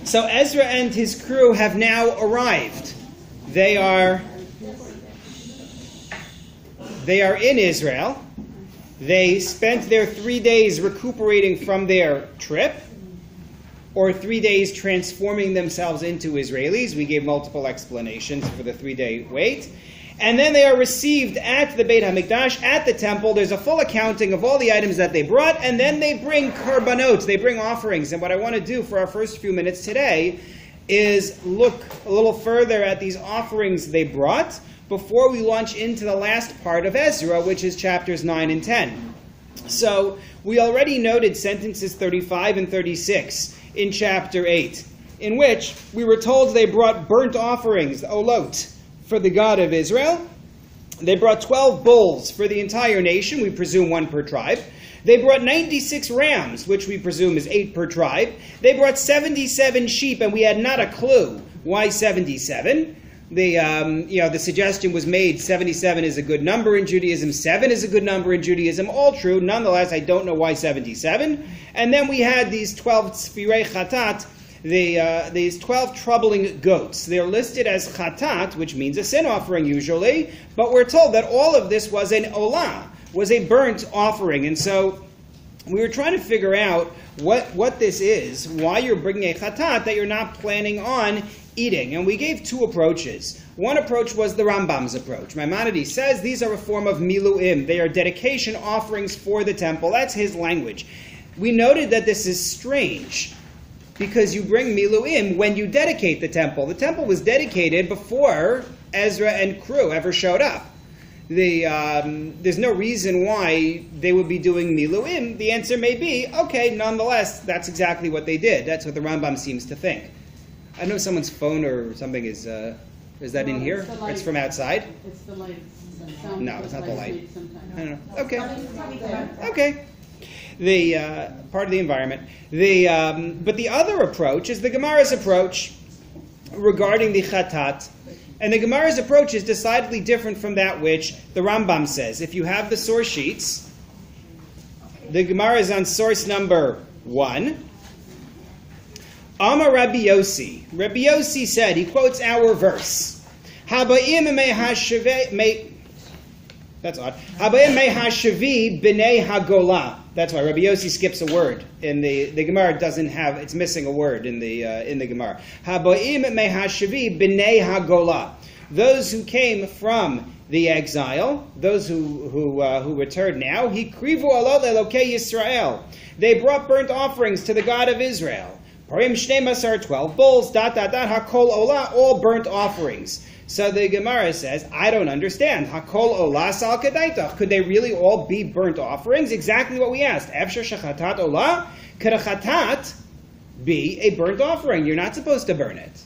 So Ezra and his crew have now arrived. They are in Israel. They spent their 3 days recuperating from their trip, or 3 days transforming themselves into Israelis. We gave multiple explanations for the 3-day wait. And then they are received at the Beit HaMikdash, at the temple. There's a full accounting of all the items that they brought, and then they bring korbanot, they bring offerings. And what I want to do for our first few minutes today is look a little further at these offerings they brought before we launch into the last part of Ezra, which is chapters 9 and 10. So we already noted sentences 35 and 36 in chapter 8, in which we were told they brought burnt offerings, olot, for the God of Israel. They brought 12 bulls for the entire nation, we presume 1 per tribe. They brought 96 rams, which we presume is 8 per tribe. They brought 77 sheep, and we had not a clue why 77. The suggestion was made 77 is a good number in Judaism, 7 is a good number in Judaism, all true. Nonetheless, I don't know why 77. And then we had these 12 sfirei chatat, these 12 troubling goats. They're listed as chatat, which means a sin offering usually, but we're told that all of this was an olah, was a burnt offering. And so we were trying to figure out what this is, why you're bringing a chatat that you're not planning on eating. And we gave 2 approaches. One approach was the Rambam's approach. Maimonides says these are a form of miluim. They are dedication offerings for the temple. That's his language. We noted that this is strange, because you bring miluim when you dedicate the temple. The temple was dedicated before Ezra and crew ever showed up. There's no reason why they would be doing miluim. The answer may be, okay, nonetheless, that's exactly what they did. That's what the Rambam seems to think. I know someone's phone or something is that in here? It's from outside? It's the light. No, it's not the light. I don't know. Okay. The part of the environment. But the other approach is the Gemara's approach regarding the chatat. And the Gemara's approach is decidedly different from that which the Rambam says. If you have the source sheets, the Gemara is on source number 1. Amar Rabbi Yossi. Rabbi Yossi said, he quotes our verse. Habayim me hashavi. That's odd. Habayim me hashavi b'nei hagolah. That's why Rabbi Yossi skips a word in the Gemara. Doesn't have, it's missing a word in the Gemara. Habayim me hashavi b'nei hagolah. Those who came from the exile, those who returned now, hikrivu alot elokei Yisrael. They brought burnt offerings to the God of Israel. Parim 12 bulls, hakol olah, all burnt offerings. So the Gemara says, I don't understand. Hakol olah sal kedaitach. Could they really all be burnt offerings? Exactly what we asked. Efshar shechatat olah. Could a chatat be a burnt offering? You're not supposed to burn it.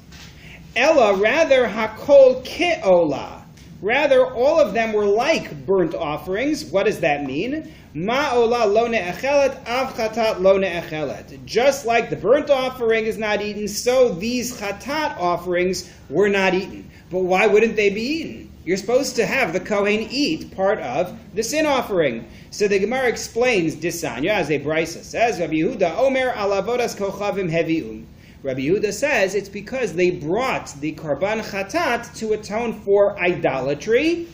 Ella, rather, hakol ke'olah. Rather, all of them were like burnt offerings. What does that mean? Ma'olah lo ne'echelet, av chatat lo ne'echelet. Just like the burnt offering is not eaten, so these chatat offerings were not eaten. But why wouldn't they be eaten? You're supposed to have the Kohen eat part of the sin offering. So the Gemara explains Disanya, as a brisa says, Rabbi Yehuda Omer alavodas kochavim hevi'um. Rabbi Yehuda says it's because they brought the karban chatat to atone for idolatry,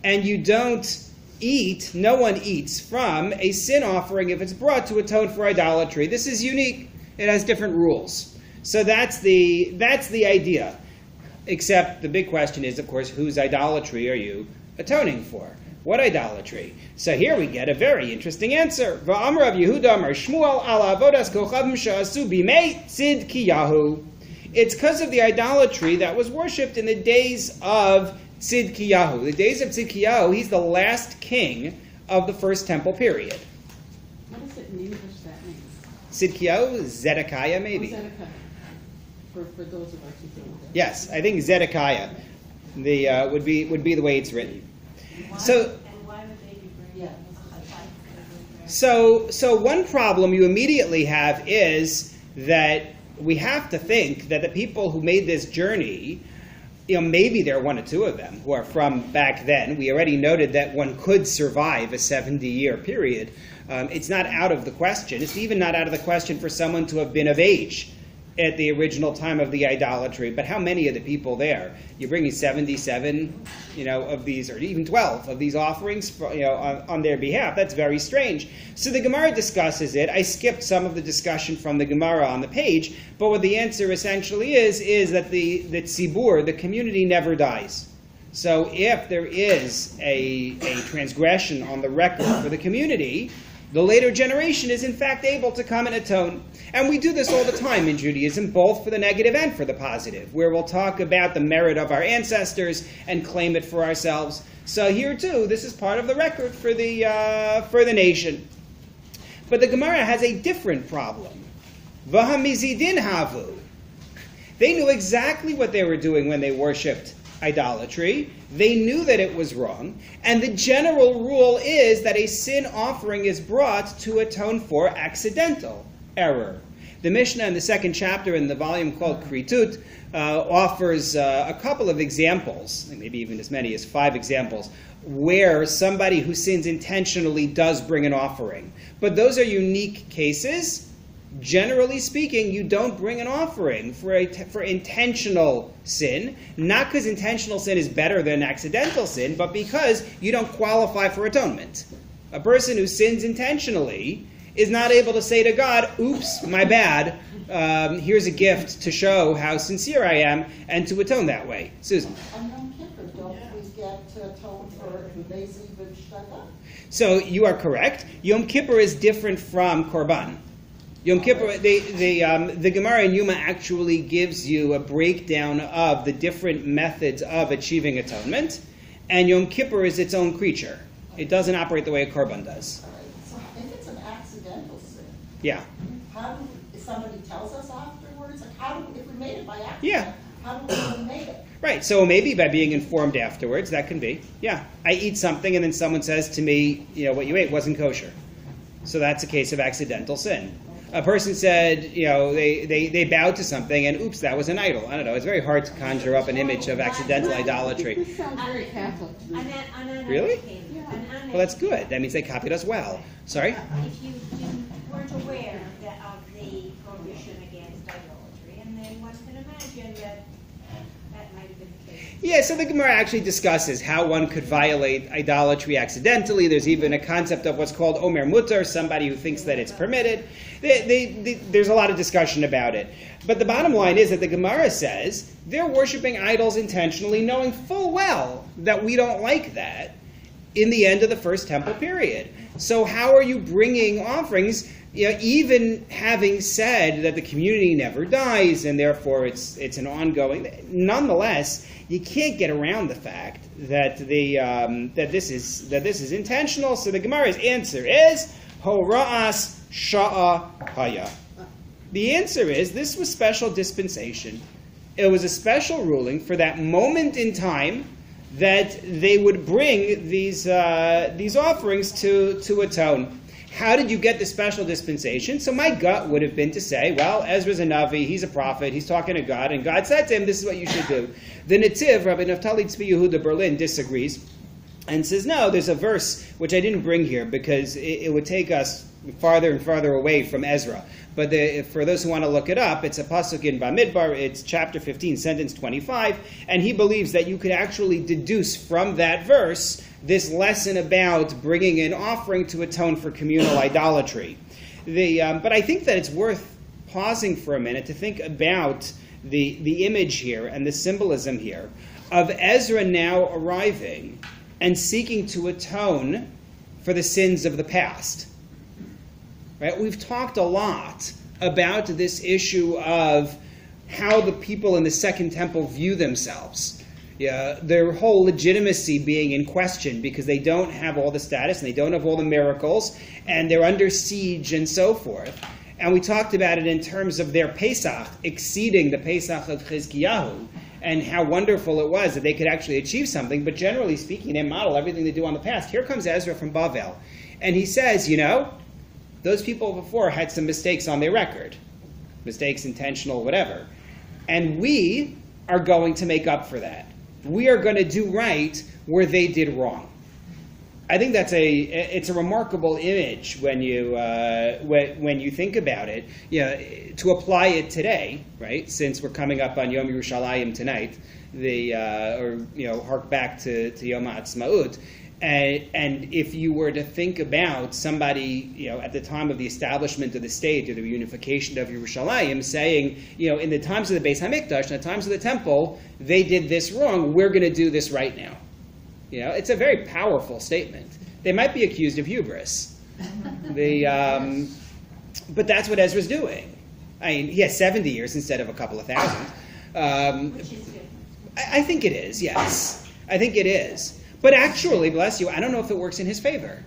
and you don't eat, no one eats from a sin offering if it's brought to atone for idolatry. This is unique. It has different rules. So that's the idea. Except the big question is, of course, whose idolatry are you atoning for? What idolatry? So here we get a very interesting answer. Va'amar Rav Yehuda Amar Shmuel ala avodas kochavim she'asu bimei tzidkiyahu. It's because of the idolatry that was worshipped in the days of Tzidkiyahu. The days of Tzidkiyahu, he's the last king of the first temple period. What does it in English, that name? Tzidkiyahu? Zedekiah, maybe? Zedekiah. For those of us who think that. Yes, I think Zedekiah would be the way it's written. So one problem you immediately have is that we have to think that the people who made this journey, maybe there are 1 or 2 of them who are from back then. We already noted that one could survive a 70-year period. It's not out of the question. It's even not out of the question for someone to have been of age at the original time of the idolatry, but how many of the people there? You're bringing 77, of these, or even 12 of these offerings, on their behalf. That's very strange. So the Gemara discusses it. I skipped some of the discussion from the Gemara on the page, but what the answer essentially is that the tzibur, the community, never dies. So if there is a transgression on the record for the community, the later generation is in fact able to come and atone. And we do this all the time in Judaism, both for the negative and for the positive, where we'll talk about the merit of our ancestors and claim it for ourselves. So here too, this is part of the record for the nation. But the Gemara has a different problem. V'hamizidin havu. They knew exactly what they were doing when they worshipped idolatry. They knew that it was wrong. And the general rule is that a sin offering is brought to atone for accidental error. The Mishnah in the second chapter in the volume called Kritut offers a couple of examples, maybe even as many as 5 examples, where somebody who sins intentionally does bring an offering. But those are unique cases. Generally speaking, you don't bring an offering for intentional sin, not because intentional sin is better than accidental sin, but because you don't qualify for atonement. A person who sins intentionally is not able to say to God, oops, my bad, here's a gift to show how sincere I am, and to atone that way. Susan. On Yom Kippur, don't we get to atone for Bezi v'Shtaka? So you are correct. Yom Kippur is different from Korban. Yom Kippur, the Gemara in Yuma actually gives you a breakdown of the different methods of achieving atonement, and Yom Kippur is its own creature. It doesn't operate the way a Korban does. All right. So if it's an accidental sin, Yeah. if somebody tells us afterwards, if we made it by accident, Yeah. how do we know we made it? Right, so maybe by being informed afterwards, that can be. Yeah, I eat something and then someone says to me, what you ate wasn't kosher. So that's a case of accidental sin. A person said, they bowed to something, and oops, that was an idol. I don't know. It's very hard to conjure up an image of accidental idolatry. This sounds very Catholic. Really? Well, that's good. That means they copied us well. Sorry? If you weren't aware of the prohibition against idolatry, and then one can imagine that might have been the case. Yeah, so the Gemara actually discusses how one could violate idolatry accidentally. There's even a concept of what's called Omer Mutar, somebody who thinks that it's permitted. There's a lot of discussion about it. But the bottom line is that the Gemara says they're worshiping idols intentionally, knowing full well that we don't like that in the end of the first temple period. So how are you bringing offerings, even having said that the community never dies and therefore it's an ongoing? Nonetheless, you can't get around the fact that that this is intentional. So the Gemara's answer is Hora'as Sha'a Haya. The answer is this was special dispensation. It was a special ruling for that moment in time that they would bring these offerings to atone. How did you get the special dispensation? So my gut would have been to say, well, Ezra's a Navi, he's a prophet, he's talking to God, and God said to him, this is what you should do. The Netiv, Rabbi Naftali Tzvi Yehuda Berlin, disagrees and says, no, there's a verse which I didn't bring here because it would take us farther and farther away from Ezra. But for those who want to look it up, it's a pasuk in Bamidbar, it's chapter 15, sentence 25, and he believes that you could actually deduce from that verse this lesson about bringing an offering to atone for communal idolatry. But I think that it's worth pausing for a minute to think about the image here and the symbolism here of Ezra now arriving and seeking to atone for the sins of the past. Right? We've talked a lot about this issue of how the people in the Second Temple view themselves. Their whole legitimacy being in question because they don't have all the status and they don't have all the miracles and they're under siege and so forth. And we talked about it in terms of their Pesach exceeding the Pesach of Chizkiyahu and how wonderful it was that they could actually achieve something. But generally speaking, they model everything they do on the past. Here comes Ezra from Bavel. And he says, those people before had some mistakes on their record. Mistakes, intentional, whatever. And we are going to make up for that. We are going to do right where they did wrong. I think it's a remarkable image when you think about it. To apply it today, right? Since we're coming up on Yom Yerushalayim tonight, hark back to Yom HaAtzmaut, and if you were to think about somebody, at the time of the establishment of the state or the unification of Yerushalayim, saying, in the times of the Beis Hamikdash, in the times of the temple, they did this wrong. We're going to do this right now. It's a very powerful statement. They might be accused of hubris. But that's what Ezra's doing. I mean, he has 70 years instead of a couple of thousand. Which is good. I think it is, yes. I think it is. But actually, bless you, I don't know if it works in his favor.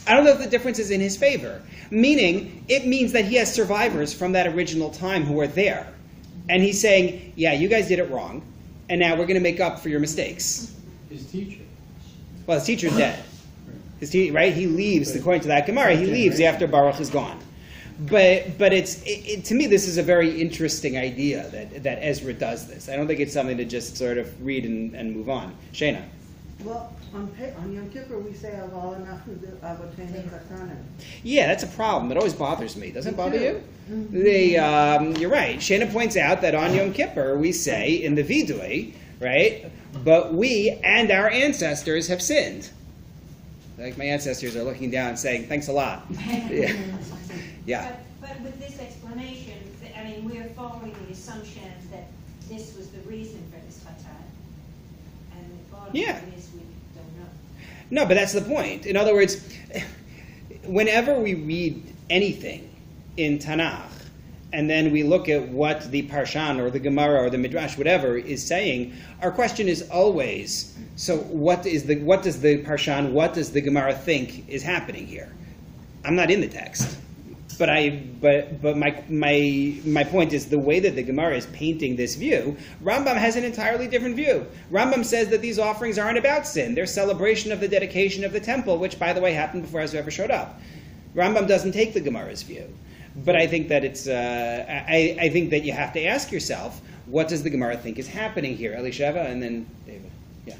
I don't know if the difference is in his favor. Meaning, it means that he has survivors from that original time who are there. And he's saying, yeah, you guys did it wrong, and now we're going to make up for your mistakes. His teacher. Well, his teacher's dead. Right? He leaves, according to that Gemara, he leaves after Baruch is gone. But to me, this is a very interesting idea that Ezra does this. I don't think it's something to just sort of read and move on. Shana. Well, on Yom Kippur we say Aval Anachnu Avotenu Katanim. Yeah, that's a problem. It always bothers me. Doesn't it bother you? Mm-hmm. You're right. Shana points out that on Yom Kippur we say in the Vidui, right? But we and our ancestors have sinned. Like my ancestors are looking down and saying, thanks a lot. Yeah. But with this explanation, I mean, we're following the assumption that this was the reason for this fatat. And the bottom line is we don't know. No, but that's the point. In other words, whenever we read anything in Tanakh, and then we look at what the Parshan or the Gemara or the Midrash, whatever, is saying, our question is always, so what does the Parshan, what does the Gemara think is happening here? I'm not in the text. But my point is the way that the Gemara is painting this view, Rambam has an entirely different view. Rambam says that these offerings aren't about sin. They're celebration of the dedication of the temple, which, by the way, happened before Ezra ever showed up. Rambam doesn't take the Gemara's view. But I think that I think that you have to ask yourself, what does the Gemara think is happening here? Elisheva and then David. Yeah.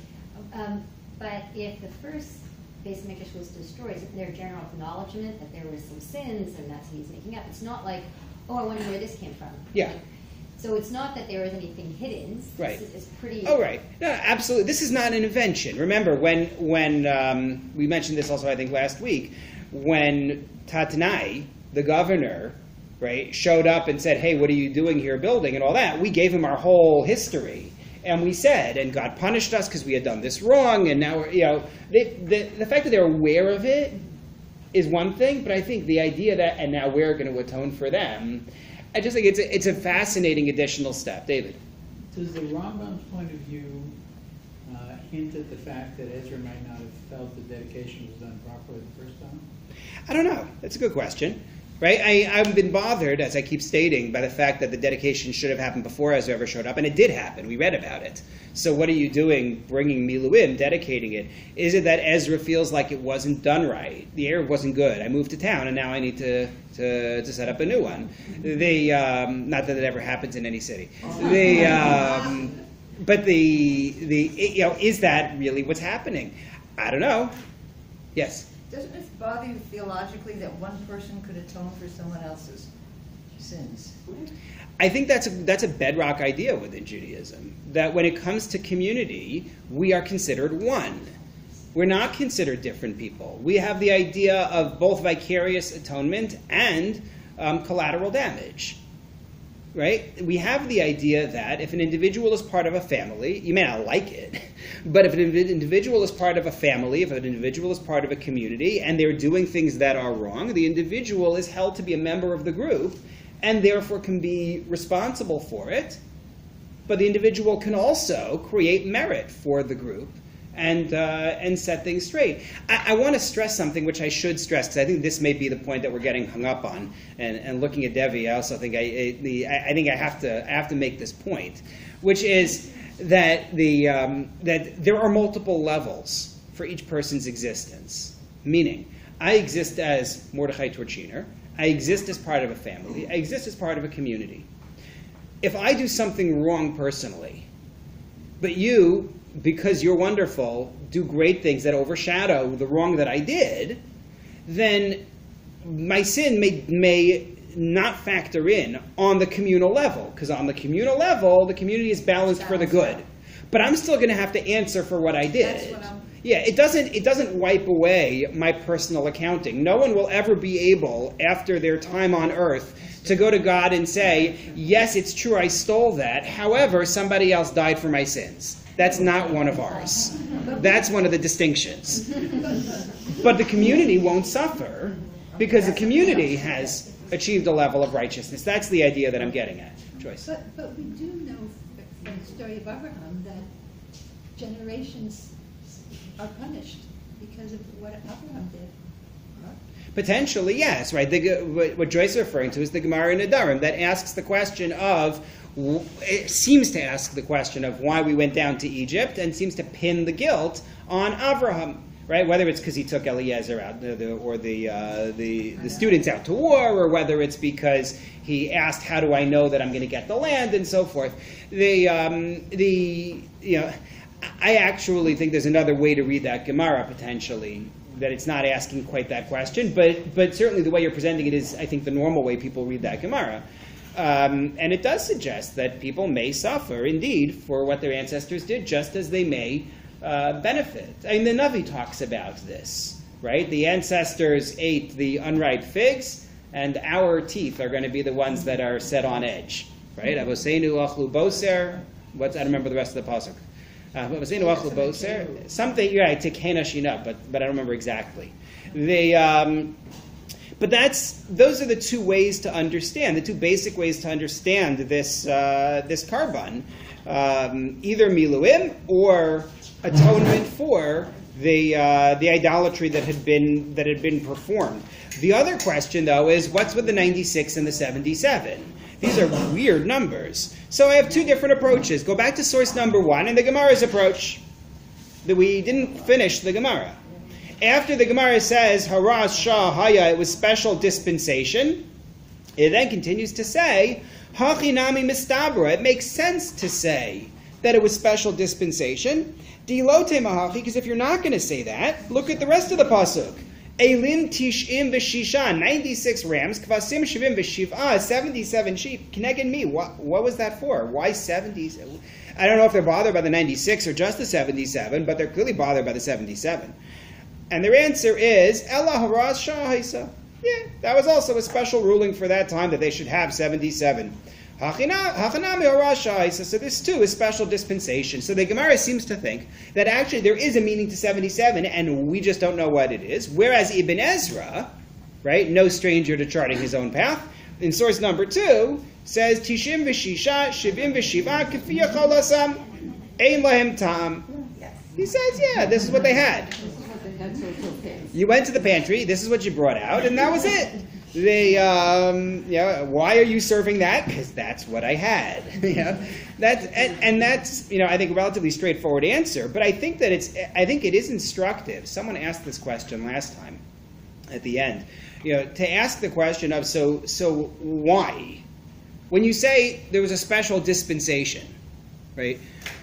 But if the first Beis Hamikdash was destroyed, isn't there general acknowledgement that there were some sins and that's what he's making up? It's not like, oh, I wonder where this came from. Yeah. So it's not that there is anything hidden. Right. It's pretty... Oh, right. No, absolutely. This is not an invention. Remember, when we mentioned this also, I think, last week, when Tatnai, the governor, right, showed up and said, hey, what are you doing here building and all that, we gave him our whole history. And we said, and God punished us because we had done this wrong, and now, the fact that they're aware of it is one thing, but I think the idea that, and now we're going to atone for them, I just think it's a fascinating additional step. David? Does the Rambam's point of view hint at the fact that Ezra might not have felt the dedication was done properly the first time? I don't know. That's a good question. Right? I've been bothered, as I keep stating, by the fact that the dedication should have happened before Ezra ever showed up, and it did happen. We read about it. So what are you doing bringing Miluim, dedicating it? Is it that Ezra feels like it wasn't done right? The air wasn't good. I moved to town, and now I need to set up a new one. Not that it ever happens in any city. But is that really what's happening? I don't know. Yes? Doesn't it bother you theologically that one person could atone for someone else's sins? I think that's a bedrock idea within Judaism, that when it comes to community, we are considered one. We're not considered different people. We have the idea of both vicarious atonement and collateral damage. Right? We have the idea that if an individual is part of a family, you may not like it, but if an individual is part of a family, if an individual is part of a community, and they're doing things that are wrong, the individual is held to be a member of the group, and therefore can be responsible for it, but the individual can also create merit for the group and set things straight. I want to stress something which I should stress, because I think this may be the point that we're getting hung up on. And looking at Devi, I also think I think I have to make this point, which is that that there are multiple levels for each person's existence. Meaning, I exist as Mordechai Torczyner. I exist as part of a family. I exist as part of a community. If I do something wrong personally, but you because you're wonderful, do great things that overshadow the wrong that I did, then my sin may not factor in on the communal level, because on the communal level, the community is balanced for the good. But I'm still going to have to answer for what I did. That's what I'm... Yeah, it doesn't wipe away my personal accounting. No one will ever be able, after their time on earth, to go to God and say, yes, it's true, I stole that. However, somebody else died for my sins. That's not one of ours. That's one of the distinctions. But the community won't suffer because the community has achieved a level of righteousness. That's the idea that I'm getting at. Joyce. But we do know from the story of Abraham that generations are punished because of what Abraham did. Potentially, yes, right. What Joyce is referring to is the Gemara in Nedarim that asks the question of, it seems to ask the question of why we went down to Egypt, and seems to pin the guilt on Abraham, right? Whether it's because he took Eliezer out, or the students out to war, or whether it's because he asked, "How do I know that I'm going to get the land?" and so forth. I actually think there's another way to read that Gemara potentially, that it's not asking quite that question, but certainly the way you're presenting it is, I think, the normal way people read that Gemara. And it does suggest that people may suffer, indeed, for what their ancestors did, just as they may benefit. I mean, the Navi talks about this, right? The ancestors ate the unripe figs, and our teeth are going to be the ones that are set on edge, right? Avoseinu achlu boser. I don't remember the rest of the pasuk. Something, yeah, Tikhena Shina, but I don't remember exactly. But those are the two ways to understand, the two basic ways to understand this carbon, either miluim or atonement for the idolatry that had been performed. The other question, though, is what's with the 96 and the 77? These are weird numbers. So I have two different approaches. Go back to source number 1 and the Gemara's approach. That we didn't finish the Gemara. After the Gemara says, Haras Shah Haya, it was special dispensation, it then continues to say, Hachinami Mistabra. It makes sense to say that it was special dispensation. Dilote Mahachi, because if you're not going to say that, look at the rest of the pasuk. Elim tish'im v'shisha, 96 rams, kvasim shivim v'shiv'ah, 77 sheep. Kineged me. What was that for? Why 70? I don't know if they're bothered by the 96 or just the 77, but they're clearly bothered by the 77. And their answer is, Ella haraz sha'haisa. Yeah, that was also a special ruling for that time that they should have 77. Hachanami haraz sha'haisa. So this too is special dispensation. So the Gemara seems to think that actually there is a meaning to 77, and we just don't know what it is. Whereas Ibn Ezra, right, no stranger to charting his own path, in source number 2, says, Tishim v'shisha, shivim v'shiva, kefiyah cholasam, ein lahem tam. He says, yeah, this is what they had. You went to the pantry, this is what you brought out, and that was it. Why are you serving that? Because that's what I had. That's I think a relatively straightforward answer. But I think it is instructive. Someone asked this question last time, at the end. To ask the question of so why? When you say there was a special dispensation, right?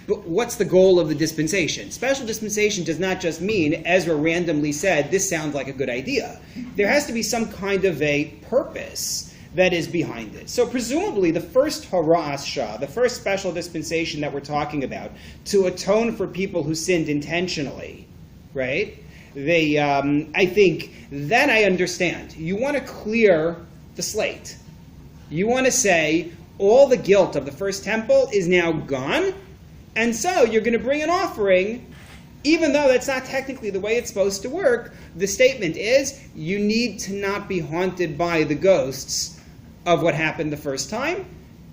But what's the goal of the dispensation? Special dispensation does not just mean Ezra randomly said, this sounds like a good idea. There has to be some kind of a purpose that is behind it. So presumably the first Haras Shah, the first special dispensation that we're talking about, to atone for people who sinned intentionally, right? I think, then I understand. You want to clear the slate. You want to say, all the guilt of the first temple is now gone, and so you're going to bring an offering, even though that's not technically the way it's supposed to work. The statement is, you need to not be haunted by the ghosts of what happened the first time,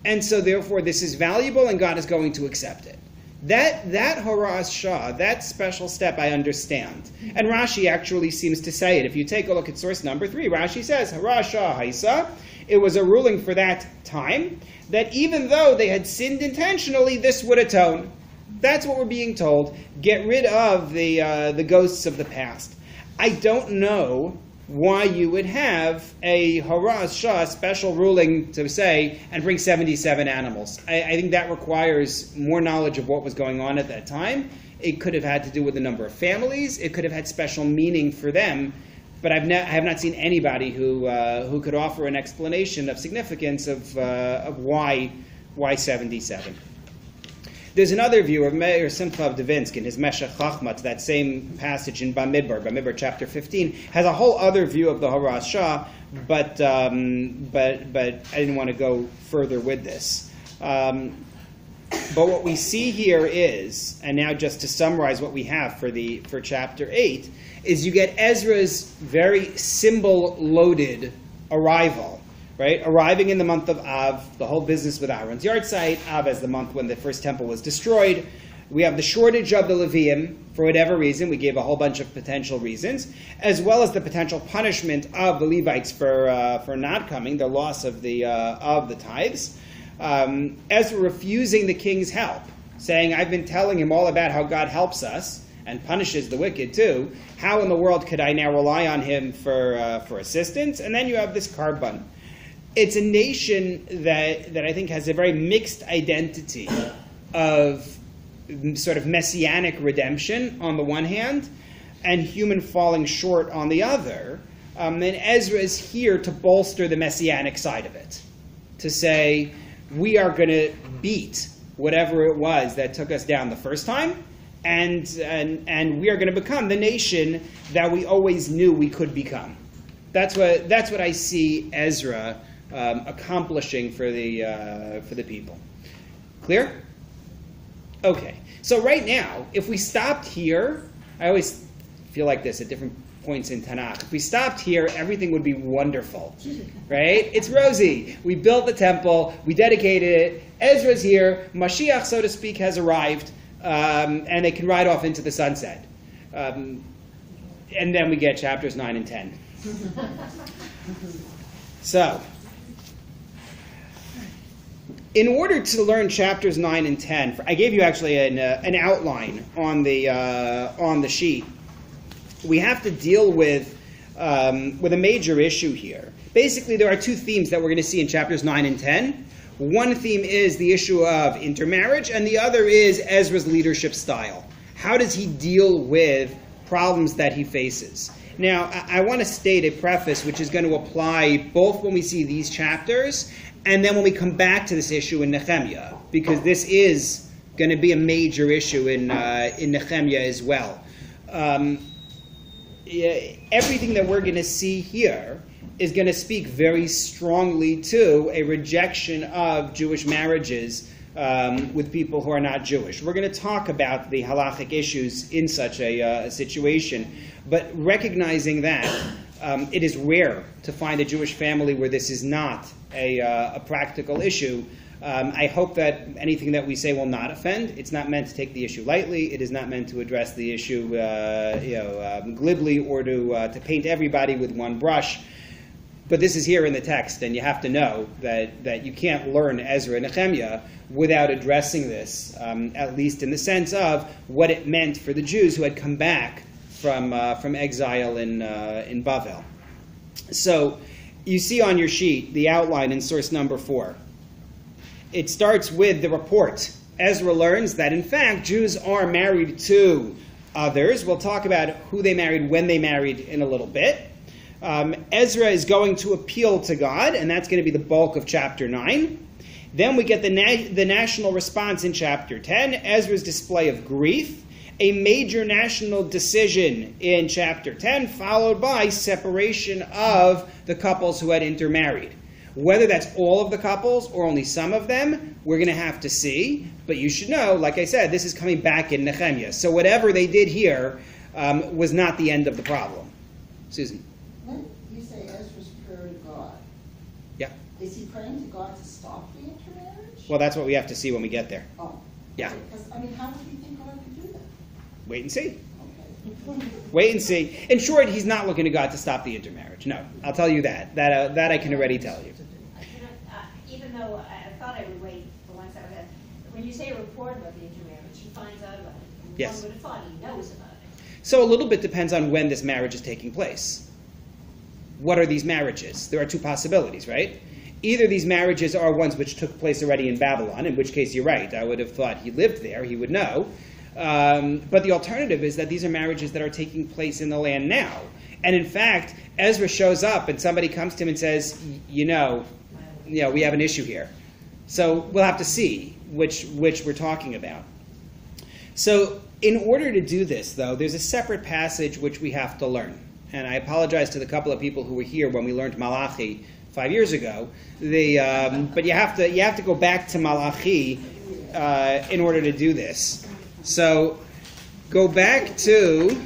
and so therefore this is valuable and God is going to accept it. That Haras Shah, that special step, I understand. And Rashi actually seems to say it. If you take a look at source number 3, Rashi says, Haras Shah Haisa, it was a ruling for that time, that even though they had sinned intentionally, this would atone. That's what we're being told. Get rid of the ghosts of the past. I don't know why you would have a Horas Shah special ruling to say, and bring 77 animals. I think that requires more knowledge of what was going on at that time. It could have had to do with the number of families. It could have had special meaning for them. But I have not seen anybody who could offer an explanation of significance of why 77. There's another view of Meir Simcha of Devinsk in his Meshech Chachma, to that same passage in Bamidbar chapter 15, has a whole other view of the Horas Shah, but I didn't want to go further with this. But what we see here is, and now just to summarize what we have for chapter 8, is you get Ezra's very symbol-loaded arrival. Right? Arriving in the month of Av, the whole business with Aaron's yard site, Av as the month when the first temple was destroyed. We have the shortage of the Leviim, for whatever reason. We gave a whole bunch of potential reasons, as well as the potential punishment of the Levites for not coming, the loss of the tithes. Ezra refusing the king's help, saying, I've been telling him all about how God helps us and punishes the wicked too. How in the world could I now rely on him for assistance? And then you have this carbon. It's a nation that I think has a very mixed identity of sort of messianic redemption on the one hand and human falling short on the other. And Ezra is here to bolster the messianic side of it, to say we are going to beat whatever it was that took us down the first time, and we are going to become the nation that we always knew we could become. That's what I see Ezra accomplishing for the people. Clear? Okay. So right now, if we stopped here, I always feel like this at different points in Tanakh. If we stopped here, everything would be wonderful, right? It's rosy. We built the temple. We dedicated it. Ezra's here. Mashiach, so to speak, has arrived, and they can ride off into the sunset. And then we get chapters 9 and 10. So, in order to learn chapters 9 and 10, I gave you actually an outline on the sheet. We have to deal with a major issue here. Basically, there are two themes that we're going to see in chapters 9 and 10. One theme is the issue of intermarriage, and the other is Ezra's leadership style. How does he deal with problems that he faces? Now, I want to state a preface which is going to apply both when we see these chapters and then when we come back to this issue in Nechemiah, because this is going to be a major issue in Nechemiah as well. Everything that we're going to see here is going to speak very strongly to a rejection of Jewish marriages with people who are not Jewish. We're going to talk about the halachic issues in such a situation, but recognizing that it is rare to find a Jewish family where this is not a practical issue. I hope that anything that we say will not offend. It's not meant to take the issue lightly. It is not meant to address the issue glibly or to paint everybody with one brush. But this is here in the text, and you have to know that you can't learn Ezra and Nechemiah without addressing this, at least in the sense of what it meant for the Jews who had come back from exile in Bavel. So you see on your sheet the outline in source number 4. It starts with the report. Ezra learns that, in fact, Jews are married to others. We'll talk about who they married, when they married in a little bit. Ezra is going to appeal to God, and that's going to be the bulk of chapter 9. Then we get the national response in chapter 10, Ezra's display of grief, a major national decision in chapter 10, followed by separation of the couples who had intermarried. Whether that's all of the couples or only some of them, we're going to have to see. But you should know, like I said, this is coming back in Nechemiah. So whatever they did here was not the end of the problem. Susan? When you say Ezra's prayer to God, Yeah. is he praying to God to stop the intermarriage? Well, that's what we have to see when we get there. Oh. Yeah. Because, how would you think God could do that? Wait and see. Okay. Wait and see. In short, he's not looking to God to stop the intermarriage. No, I'll tell you that. That I can already tell you. Even though I thought I would wait for once I would, when you say a report about the intermarriage, he finds out about it. Yes. One would have thought he knows about it. So a little bit depends on when this marriage is taking place. what are these marriages? There are two possibilities, right? Either these marriages are ones which took place already in Babylon, in which case you're right. I would have thought he lived there, he would know. But the alternative is that these are marriages that are taking place in the land now. And in fact, Ezra shows up and somebody comes to him and says, we have an issue here. So we'll have to see which we're talking about. So in order to do this, though, there's a separate passage which we have to learn. And I apologize to the couple of people who were here when we learned Malachi 5 years ago. But you have to go back to Malachi in order to do this. So go back to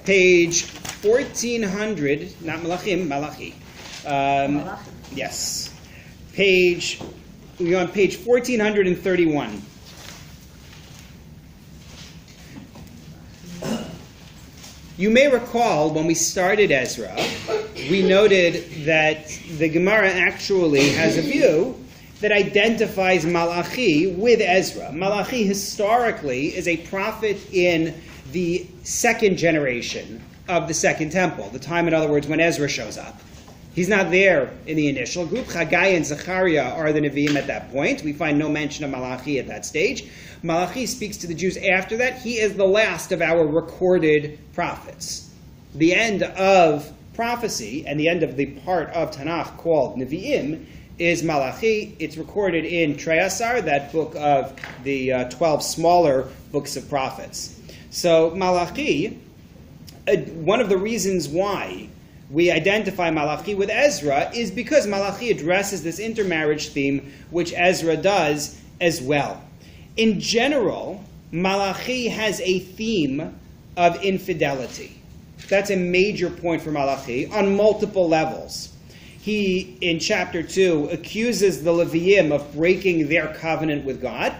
page 1400, not Malachim, Malachi. Yes. We're on page 1431. You may recall when we started Ezra, we noted that the Gemara actually has a view that identifies Malachi with Ezra. Malachi historically is a prophet in the second generation of the Second Temple, the time, in other words, when Ezra shows up. He's not there in the initial group. Haggai and Zechariah are the Nevi'im at that point. We find no mention of Malachi at that stage. Malachi speaks to the Jews after that. He is the last of our recorded prophets. The end of prophecy and the end of the part of Tanakh called Nevi'im is Malachi. It's recorded in Treyasar, that book of the 12 smaller books of prophets. So Malachi, one of the reasons why we identify Malachi with Ezra is because Malachi addresses this intermarriage theme, which Ezra does as well. In general, Malachi has a theme of infidelity. That's a major point for Malachi on multiple levels. He, in chapter 2, accuses the Leviim of breaking their covenant with God.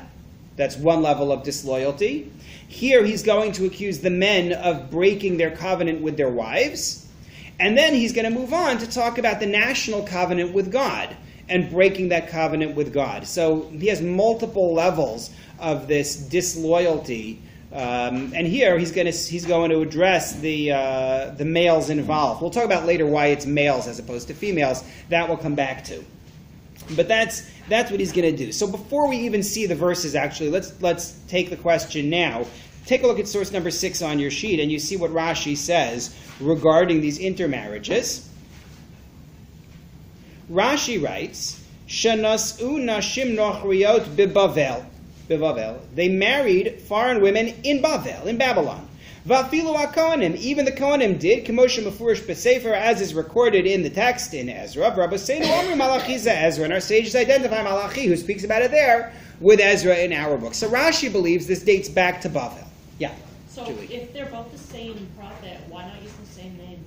That's one level of disloyalty. Here he's going to accuse the men of breaking their covenant with their wives. And then he's going to move on to talk about the national covenant with God and breaking that covenant with God. So he has multiple levels of this disloyalty. And here he's going to address the males involved. We'll talk about later why it's males as opposed to females. That we'll come back to. But that's what he's going to do. So before we even see the verses, actually, let's take the question now. Take a look at source number 6 on your sheet, and you see what Rashi says regarding these intermarriages. Rashi writes, "Shenas'u nashim nochriot bebavel." They married foreign women in Bavel, in Babylon. Vafilu HaKohanim, even the Kohanim did, Kemoshe Mefurish B'Sefer, as is recorded in the text in Ezra. Rabbeinu Omri Malachi Ezra, and our sages identify Malachi, who speaks about it there, with Ezra in our book. So Rashi believes this dates back to Bavel. Yeah. So Julie. if they're both the same prophet, why not use the same name?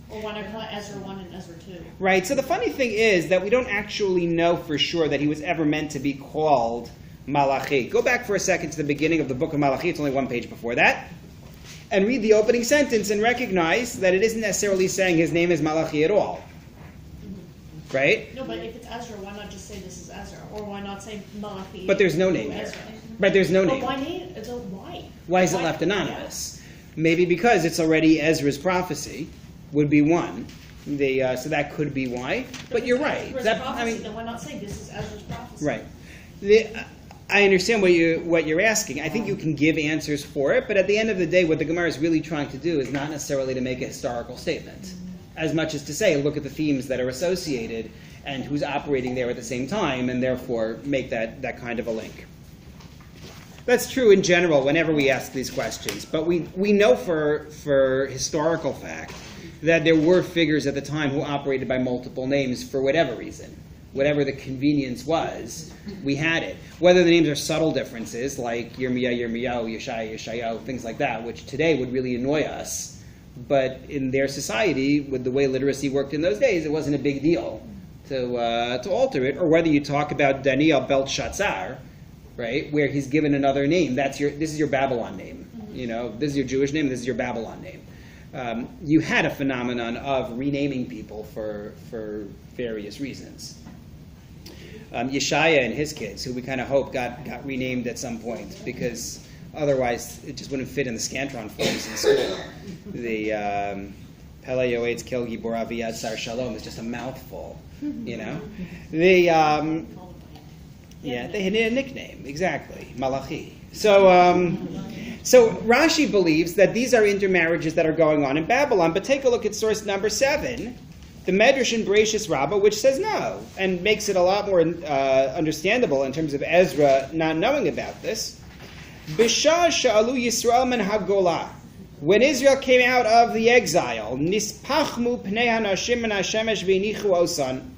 Or why not call it Ezra 1 and Ezra 2? Right, so the funny thing is that we don't actually know for sure that he was ever meant to be called Malachi. Go back for a second to the beginning of the book of Malachi. It's only one page before that. And read the opening sentence and recognize that it isn't necessarily saying his name is Malachi at all. Right? No, but if it's Ezra, why not just say this is Ezra? Or why not say Malachi? But there's no name to here. Ezra? Right, there's no But name. why name? Why? Why is it left anonymous? Maybe because it's already Ezra's prophecy would be one. So that could be why. But you're right. Ezra's prophecy, then why not say this is Ezra's prophecy? Right. I understand what you're asking. I think you can give answers for it, but at the end of the day, what the Gemara is really trying to do is not necessarily to make a historical statement, as much as to say, look at the themes that are associated and who's operating there at the same time, and therefore make that kind of a link. That's true in general whenever we ask these questions, but we know for historical fact that there were figures at the time who operated by multiple names for whatever reason. Whatever the convenience was, we had it. Whether the names are subtle differences, like Yirmiyah, Yeshaya, Yeshayahu, things like that, which today would really annoy us, but in their society, with the way literacy worked in those days, it wasn't a big deal to alter it. Or whether you talk about Daniel Belshazzar, right, where he's given another name. This is your Babylon name. This is your Jewish name. This is your Babylon name. You had a phenomenon of renaming people for various reasons. Yeshaya and his kids, who we kind of hope got renamed at some point, because Otherwise, it just wouldn't fit in the Scantron forms in school. The Pele Yoetz Kel Gibor Aviyad Sar Shalom is just a mouthful, you know. They had a nickname, exactly, Malachi. So Rashi believes that these are intermarriages that are going on in Babylon. But take a look at source number 7, the Medrash in Bereshis Rabbah, which says no, and makes it a lot more understandable in terms of Ezra not knowing about this. B'shah sha'alu Yisrael min hagolah. When Israel came out of the exile, nispachmu pnei hanashim min hashemesh v'inichu osan.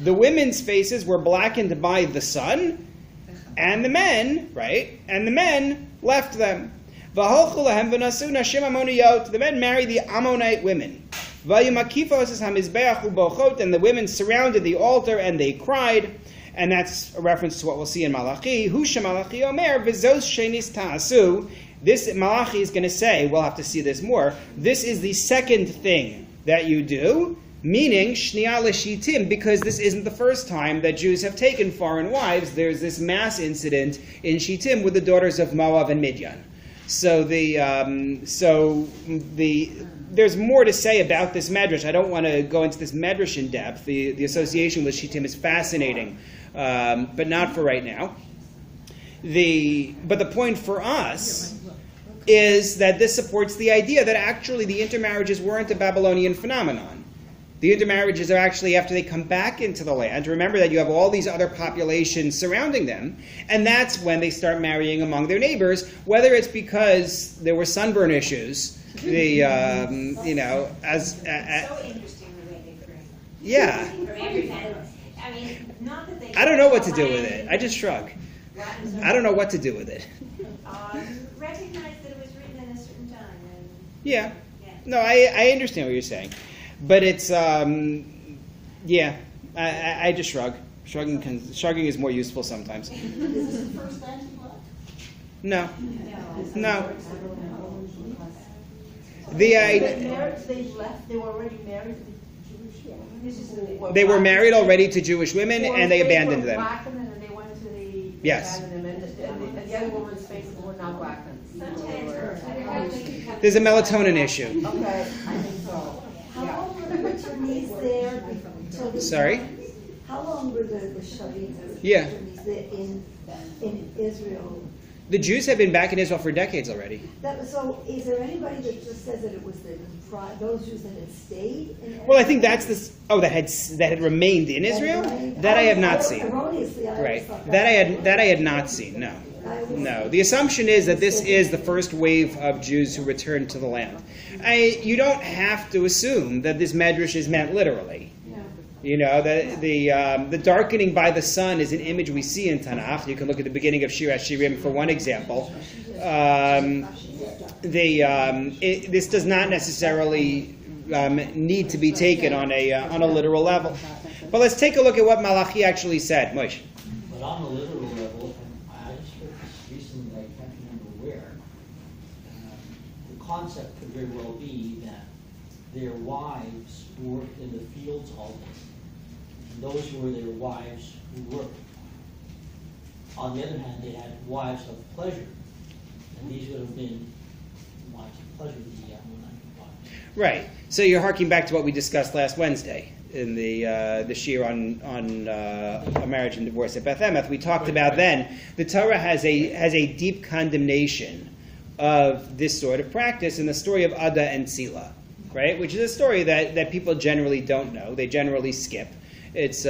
The women's faces were blackened by the sun, and the men, right? And the men left them. V'holchu lahem v'nasu nashim amoniyot. The men married the Ammonite women. V'yumakifos hamizbeach ubochot. And the women surrounded the altar and they cried. And that's a reference to what we'll see in Malachi. Husha Malachi Omer v'zos shenis ta'asu. This Malachi is going to say, we'll have to see this more, this is the second thing that you do, meaning shniya l'shitim, because this isn't the first time that Jews have taken foreign wives. There's this mass incident in Shittim with the daughters of Moab and Midian. So there's more to say about this medrash. I don't want to go into this medrash in depth. The association with Shittim is fascinating, but not for right now. But the point for us is that this supports the idea that actually the intermarriages weren't a Babylonian phenomenon. The intermarriages are actually after they come back into the land. Remember that you have all these other populations surrounding them, and that's when they start marrying among their neighbors, whether it's because there were sunburn issues, So interesting the way they frame. Yeah. From every family. I mean, not that they. I don't know what to do with it. I just shrug. I don't know what to do with it. Recognize that it was written at a certain time. And, Yeah. No, I understand what you're saying. But it's, I just shrug. Shrugging is more useful sometimes. Is this the first anti-black? No. No. They left, they were already married to Jewish women. They were married already to Jewish women, and they abandoned them. And then they went to the Yes. and the young woman's faces were not blackened. There's a melatonin issue. Okay, I think so. How long were the returnees there? Till the Sorry? How long were the Shavim Yeah. returnees there in Israel? The Jews have been back in Israel for decades already. So is there anybody that just says that it was those Jews that had stayed in Israel? Well, I think that's this. Oh, that had remained in Israel. That I have not seen. Erroneously, I Right. thought That I had not seen. No. No. The assumption is that this is the first wave of Jews who returned to the land. You don't have to assume that this medrash is meant literally. You know, the darkening by the sun is an image we see in Tanakh. You can look at the beginning of Shir HaShirim for one example. This does not necessarily need to be taken on a literal level. But let's take a look at what Malachi actually said. Moshe. But on a literal level, and I just heard this recently, I can't remember where, the concept could very well be that their wives worked in the fields all day. And those were their wives who worked. On the other hand, they had wives of pleasure. And these would have been wives of pleasure, the Ammonite wives. Right. So you're harking back to what we discussed last Wednesday in the shir on marriage and divorce at Beth Emeth. We talked about then the Torah has a deep condemnation of this sort of practice in the story of Ada and Tzila, right? Which is a story that people generally don't know. They generally skip. It's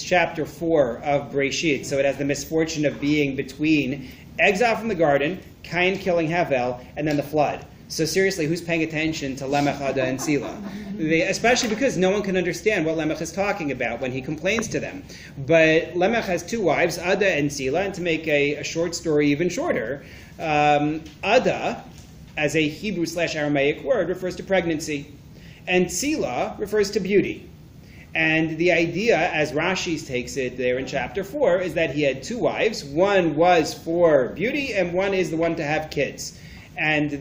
chapter 4 of Breshit, so it has the misfortune of being between exile from the garden, Cain killing Havel, and then the flood. So seriously, who's paying attention to Lemech, Ada, and Tzila? Especially because no one can understand what Lemech is talking about when he complains to them. But Lemech has two wives, Ada and Tzila, and to make a short story even shorter, Ada, as a Hebrew/Aramaic word, refers to pregnancy, and Tzila refers to beauty. And the idea, as Rashi takes it there in chapter 4, is that he had two wives. One was for beauty, and one is the one to have kids. And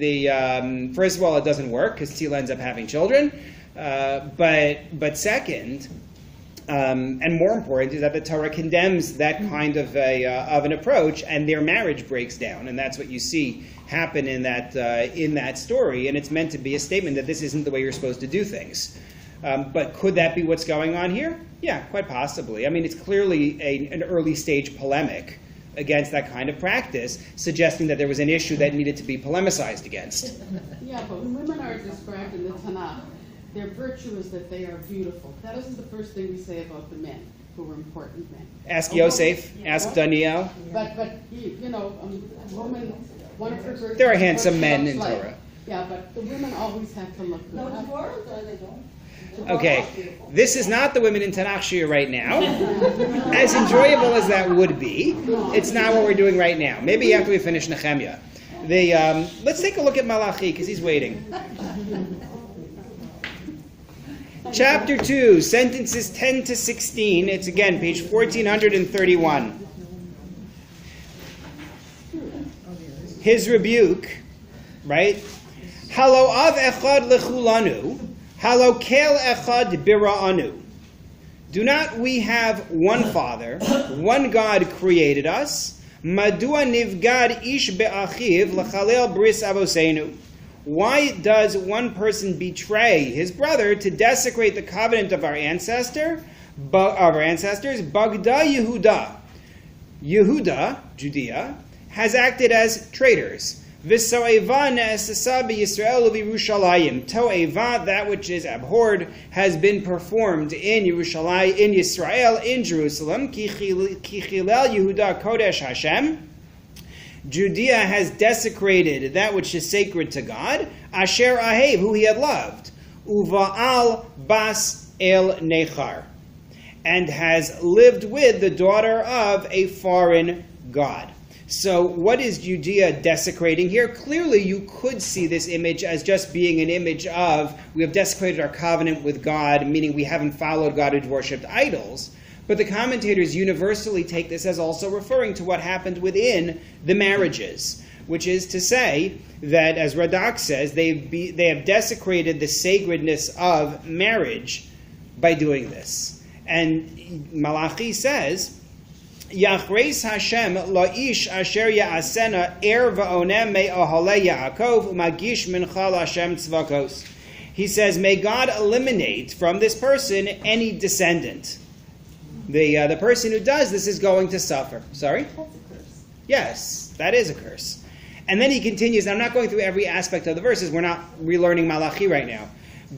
first of all, it doesn't work because Tzila ends up having children. But second, And more important is that the Torah condemns that kind of an approach, and their marriage breaks down, and that's what you see happen in that story. And it's meant to be a statement that this isn't the way you're supposed to do things. But could that be what's going on here? Yeah, quite possibly. I mean, it's clearly an early stage polemic against that kind of practice, suggesting that there was an issue that needed to be polemicized against. Yeah, but when women are described in the Tanakh, their virtue is that they are beautiful. That isn't the first thing we say about the men, who were important men. Ask Yosef, ask Daniel. But you know, woman, one of her virtues. There are is handsome what she men looks in like. Torah. Yeah, but the women always have to look good. No, Devorah, they don't. Okay, this is not the women in Tanakh Shir right now. As enjoyable as that would be, it's not what we're doing right now. Maybe after we finish Nechemiah. Let's take a look at Malachi, because he's waiting. Chapter 2, sentences 10 to 16. It's again, page 1431. His rebuke, right? Halo av echad lechulanu. Halo kel echad bira'anu. Do not we have one Father, one God created us? Madua nivgad ish be'achiv lechalel bris avosenu. Why does one person betray his brother to desecrate the covenant of our ancestors? Bagda Yehuda. Yehuda, Judea, has acted as traitors. V'so'eva ne'esesa b'Yisrael u'Yerushalayim. To'eva, that which is abhorred, has been performed in Yerushalayim, in Yisrael, in Jerusalem. Ki chilel Yehuda kodesh Hashem. Judea has desecrated that which is sacred to God, Asher Ahev, who he had loved, Uva'al Bas El Nechar, and has lived with the daughter of a foreign god. So what is Judea desecrating here? Clearly you could see this image as just being an image of, we have desecrated our covenant with God, meaning we haven't followed God and worshipped idols. But the commentators universally take this as also referring to what happened within the marriages, which is to say that, as Radak says, they have desecrated the sacredness of marriage by doing this. And Malachi says, Yachreis Hashem la'ish asher ya'asena va'onem me'ohale Yaakov u'magish mincha Hashem tzvakos. He says, may God eliminate from this person any descendant. The person who does this is going to suffer. Sorry? That's a curse. Yes, that is a curse. And then he continues, I'm not going through every aspect of the verses, we're not relearning Malachi right now.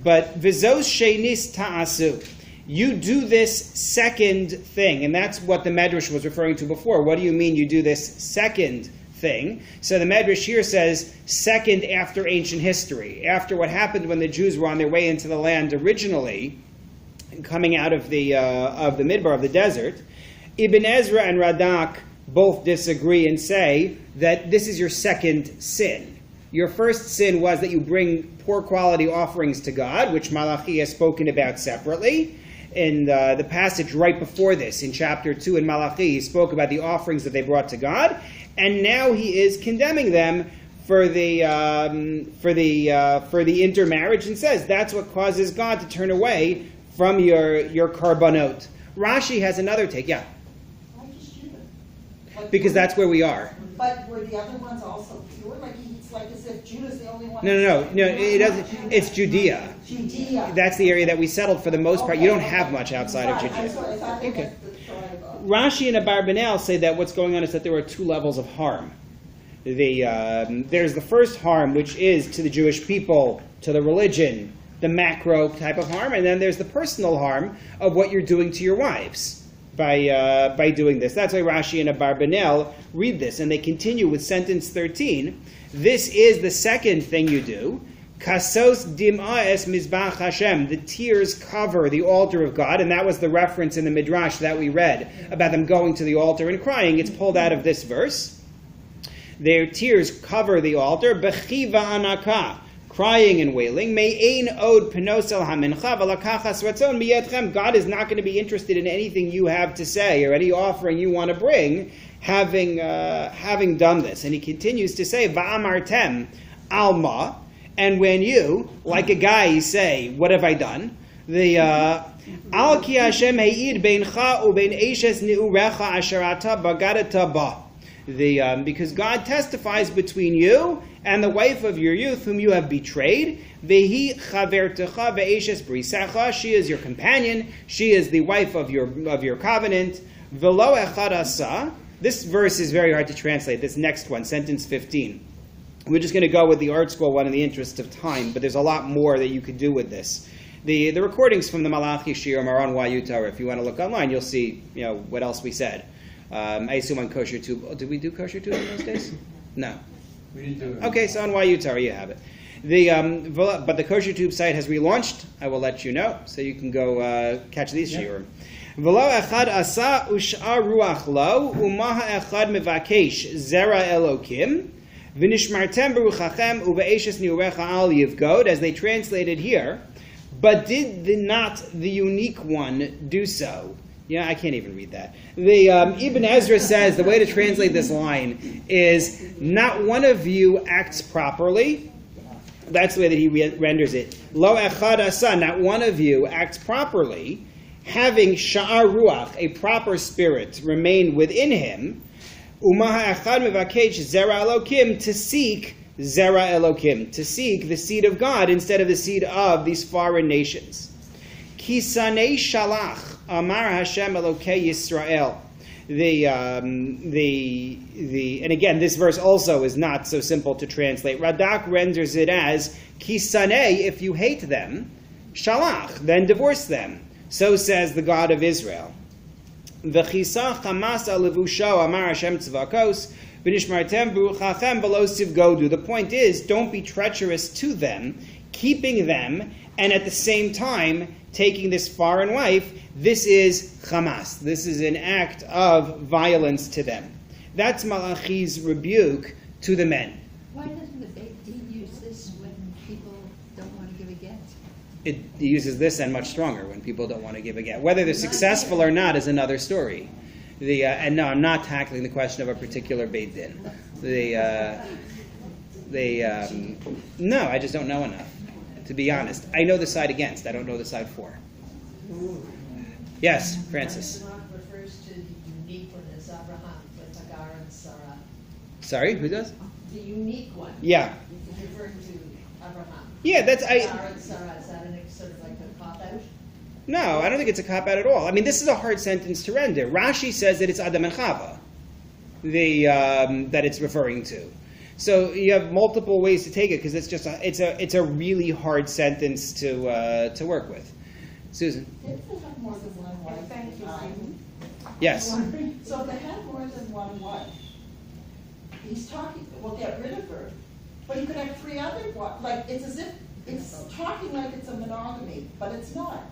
But, Vizos shenis ta'asu. You do this second thing, and that's what the Medrash was referring to before. What do you mean you do this second thing? So the Medrash here says, second after ancient history. After what happened when the Jews were on their way into the land originally, coming out of the midbar of the desert, Ibn Ezra and Radak both disagree and say that this is your second sin. Your first sin was that you bring poor quality offerings to God, which Malachi has spoken about separately. In the passage right before this, in chapter 2 in Malachi, he spoke about the offerings that they brought to God, and now he is condemning them for the intermarriage, and says that's what causes God to turn away from your karbanot. Rashi has another take. Yeah. Why just Judah? Because that's where we are. But were the other ones also pure? Like it's like as if Judah's the only one. No. It doesn't. It's Judea. Judea. That's the area that we settled for the most part. You don't have much outside of Judea. I'm sorry, I thought Okay. Rashi. Rashi and Abarbanel say that what's going on is that there are two levels of harm. There's the first harm, which is to the Jewish people, to the religion, the macro type of harm, and then there's the personal harm of what you're doing to your wives by doing this. That's why Rashi and Abarbanel read this, and they continue with sentence 13. This is the second thing you do. Kasos dim'a'es mizbach Hashem. The tears cover the altar of God, and that was the reference in the Midrash that we read about them going to the altar and crying. It's pulled out of this verse. Their tears cover the altar. Bechiva anaka. Crying and wailing. Me'ein od penosel hamincha v'lakachas ratzon miyetchem. God is not going to be interested in anything you have to say or any offering you want to bring, having done this. And he continues to say, Va'amartem alma. And when you, like a guy, say, what have I done? Al ki Hashem ha'id beincha ubein eshes ni'urecha asherata bagadata ba. Because God testifies between you and the wife of your youth whom you have betrayed. Vehi chavertecha ve'eshes brisecha. She is your companion. She is the wife of your covenant. Velo echad asa. This verse is very hard to translate. This next one, sentence 15. We're just going to go with the art school one in the interest of time, but there's a lot more that you could do with this. The recordings from the Malachi Shiurim are on YUTorah. If you want to look online, you'll see what else we said. I assume on Kosher Tube. Did we do Kosher Tube in those days? No. We didn't do it. Okay, so on YUTorah you have it. But the Kosher Tube site has relaunched. I will let you know, so you can go catch these shiurim. V'lo echad asa ush'ar ruach lo umaha echad mevakesh zera elokim v'nishmartem beruchachem ube'eshes niurecha al yivgod, as they translated here. But did not the unique one do so? Yeah, I can't even read that. Ibn Ezra says the way to translate this line is, not one of you acts properly. That's the way that he renders it. Lo echad asa, not one of you acts properly, having sha'ar ruach, a proper spirit, remain within him. Umaha echad mevakesh zera elokim, to seek zera elokim, to seek the seed of God instead of the seed of these foreign nations. Kisanei shalach amar Hashem Elokei Yisrael. And again, this verse also is not so simple to translate. Radak renders it as Kisanei, if you hate them, shalach, then divorce them. So says the God of Israel. V'chisa chamas alevusho amar Hashem tzvakos v'nishmartem b'ruchachem v'lo sivgodu. The point is, don't be treacherous to them, keeping them, and at the same time taking this foreign wife. This is Hamas. This is an act of violence to them. That's Malachi's rebuke to the men. Why doesn't the Beit Din use this when people don't want to give a get? It uses this and much stronger when people don't want to give a get. Whether they're successful or not is another story. And no, I'm not tackling the question of a particular Beit Din. No, I just don't know enough, to be honest. I know the side against. I don't know the side for. Yes, Francis. The Tanakh refers to the unique one as Abraham, with Hagar and Sarah. Sorry, who does? The unique one. Yeah. Is referring to Abraham. Yeah, that's Hagar and Sarah, is that sort of like a cop-out? No, I don't think it's a cop-out at all. I mean, this is a hard sentence to render. Rashi says that it's Adam and Chava, that it's referring to. So you have multiple ways to take it, because it's a really hard sentence to work with. Susan. If they have more than one wife, Thank you. Yes. So if they have more than one wife, he's talking, well, get rid of her, but you could have 3 other wives. Like, it's as if it's talking like it's a monogamy, but it's not.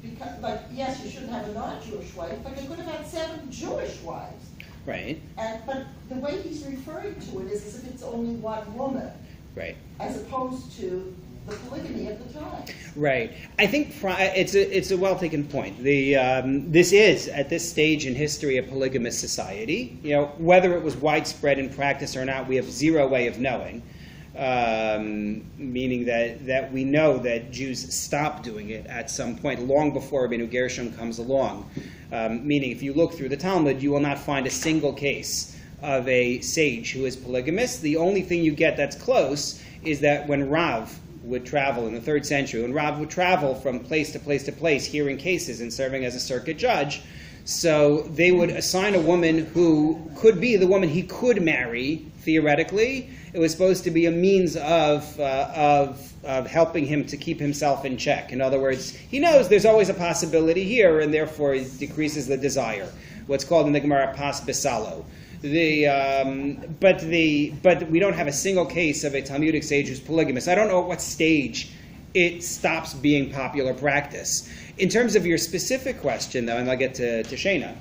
Because, like, yes, you shouldn't have a non-Jewish wife, but you could have had 7 Jewish wives. Right. But the way he's referring to it is as if it's only one woman. Right. As opposed to the polygamy of the time. Right. I think it's a well taken point. This is, at this stage in history, a polygamous society. Whether it was widespread in practice or not, we have zero way of knowing. Meaning that we know that Jews stopped doing it at some point, long before Rabbeinu Gershom comes along. Meaning, if you look through the Talmud, you will not find a single case of a sage who is polygamous. The only thing you get that's close is that when Rav would travel in the 3rd century, when Rav would travel from place to place to place, hearing cases and serving as a circuit judge, so they would assign a woman who could be the woman he could marry, theoretically. It was supposed to be a means of helping him to keep himself in check. In other words, he knows there's always a possibility here, and therefore it decreases the desire. What's called in the Gemara pas besalo. But we don't have a single case of a Talmudic sage who's polygamous. I don't know at what stage it stops being popular practice. In terms of your specific question, though, and I'll get to Shana,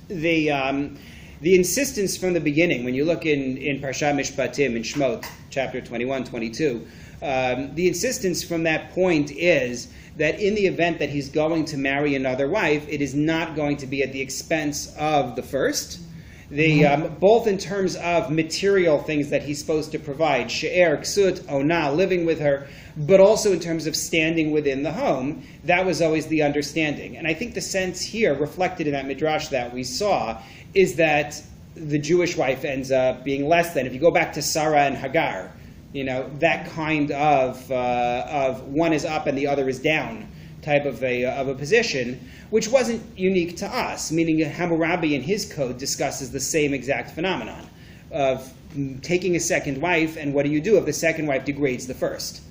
the insistence from the beginning, when you look in Parshat Mishpatim, in Shmot, chapter 21, 22, the insistence from that point is that in the event that he's going to marry another wife, it is not going to be at the expense of the first. Both in terms of material things that he's supposed to provide, she'er, ksut, ona, living with her, but also in terms of standing within the home. That was always the understanding. And I think the sense here, reflected in that midrash that we saw, is that the Jewish wife ends up being less than. If you go back to Sarah and Hagar, that kind of one is up and the other is down type of a position, which wasn't unique to us, meaning Hammurabi in his code discusses the same exact phenomenon of taking a second wife, and what do you do if the second wife degrades the first?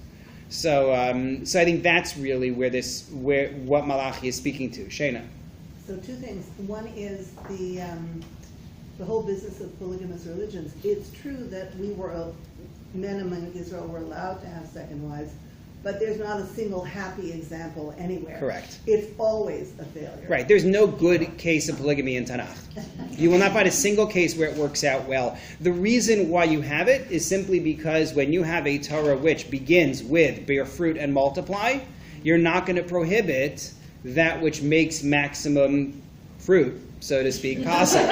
So I think that's really what Malachi is speaking to. Shana. So two things. One is the whole business of polygamous religions. It's true that men among Israel were allowed to have second wives, but there's not a single happy example anywhere. Correct. It's always a failure. Right. There's no good case of polygamy in Tanakh. You will not find a single case where it works out well. The reason why you have it is simply because when you have a Torah which begins with bear fruit and multiply, you're not going to prohibit that which makes maximum fruit, so to speak, possible.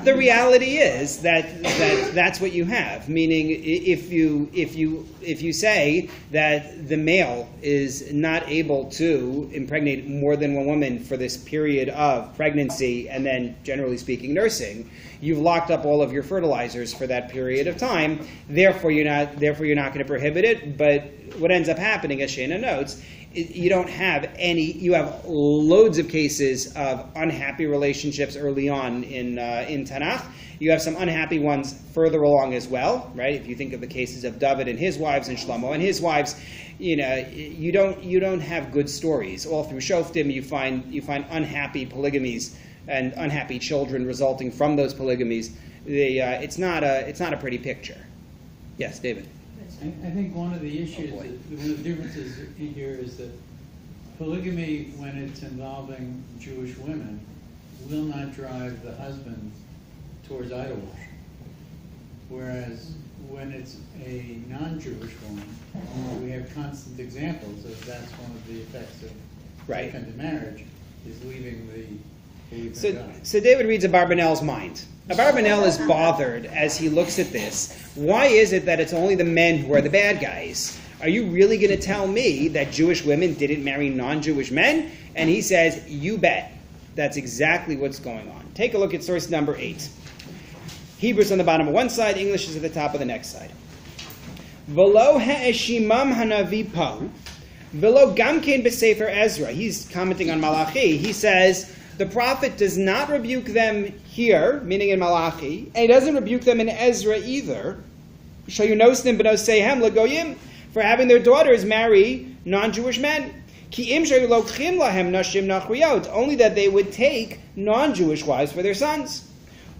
The reality is that's what you have. Meaning, if you say that the male is not able to impregnate more than one woman for this period of pregnancy and then, generally speaking, nursing, you've locked up all of your fertilizers for that period of time. Therefore, you're not going to prohibit it. But what ends up happening, as Shana notes, you don't have any. You have loads of cases of unhappy relationships early on in Tanakh. You have some unhappy ones further along as well, right? If you think of the cases of David and his wives and Shlomo and his wives, you don't have good stories. All through Shoftim, you find unhappy polygamies and unhappy children resulting from those polygamies. It's not a pretty picture. Yes, David. I think one of the issues, one of the differences here is that polygamy, when it's involving Jewish women, will not drive the husband towards idol worship. Whereas when it's a non-Jewish woman, we have constant examples of that's one of the effects of intermarriage, is leaving the So David reads Abarbanel's mind. Abarbanel is bothered as he looks at this. Why is it that it's only the men who are the bad guys? Are you really going to tell me that Jewish women didn't marry non-Jewish men? And he says, you bet. That's exactly what's going on. Take a look at source number 8. Hebrews on the bottom of one side, English is at the top of the next side. V'lo ha'eshimam hanavi po, v'lo gamkein b'sefer Ezra. He's commenting on Malachi. He says, the prophet does not rebuke them here, meaning in Malachi, and he doesn't rebuke them in Ezra either. Shayunosnim b'nosehem l'goyim, for having their daughters marry non-Jewish men. Ki im shayulokchim lahem nashim nachriyot, only that they would take non-Jewish wives for their sons.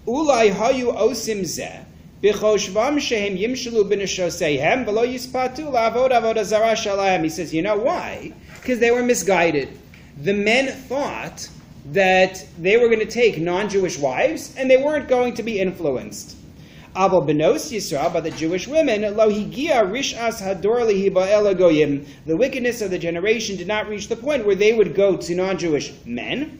Ulai hayu osim zeh, b'choshvam shehem yimshelu b'neshoseihem, v'lo yispatu la'avod avodah zarah shalahem. He says, you know why? Because they were misguided. The men thought that they were going to take non-Jewish wives, and they weren't going to be influenced. Aval benos Yisrael, but the Jewish women, lo higia rishas hador lihi ba'el goyim, the wickedness of the generation did not reach the point where they would go to non-Jewish men.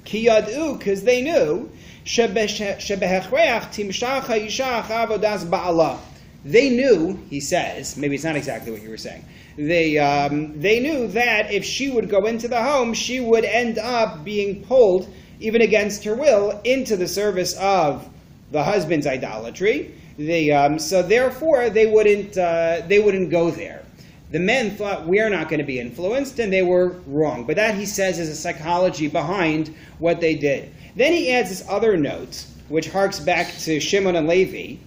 Ki yad'u, because they knew, shebehechreach timshach ha'isha avodas ba'ala. They knew, he says, maybe it's not exactly what you were saying, they knew that if she would go into the home, she would end up being pulled, even against her will, into the service of the husband's idolatry. So therefore, they wouldn't go there. The men thought, we're not going to be influenced, and they were wrong. But that, he says, is a psychology behind what they did. Then he adds this other note, which harks back to Shimon and Levi.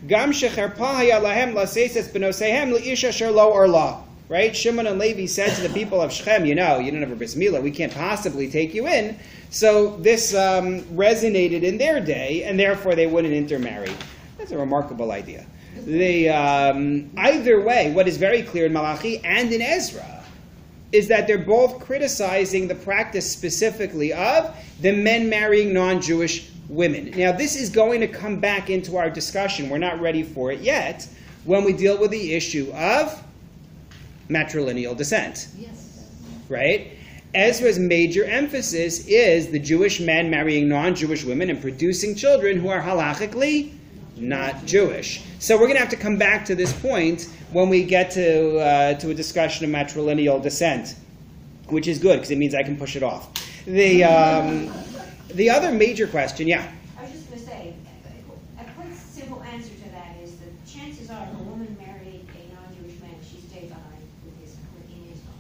Gam shecherpa haya lahem laseses b'nosehem le'ish asher lo orla. Right? Shimon and Levi said to the people of Shechem, you don't have a bris milah, we can't possibly take you in. So this resonated in their day, and therefore they wouldn't intermarry. That's a remarkable idea. Either way, what is very clear in Malachi and in Ezra is that they're both criticizing the practice specifically of the men marrying non-Jewish women. Now, this is going to come back into our discussion. We're not ready for it yet when we deal with the issue of matrilineal descent. Yes. Right? Ezra's major emphasis is the Jewish men marrying non-Jewish women and producing children who are halachically not Jewish. So we're going to have to come back to this point when we get to a discussion of matrilineal descent, which is good because it means I can push it off. The other major question, yeah? I was just going to say, a quick, simple answer to that is that chances are if a woman married a non-Jewish man, she stayed behind in Islam.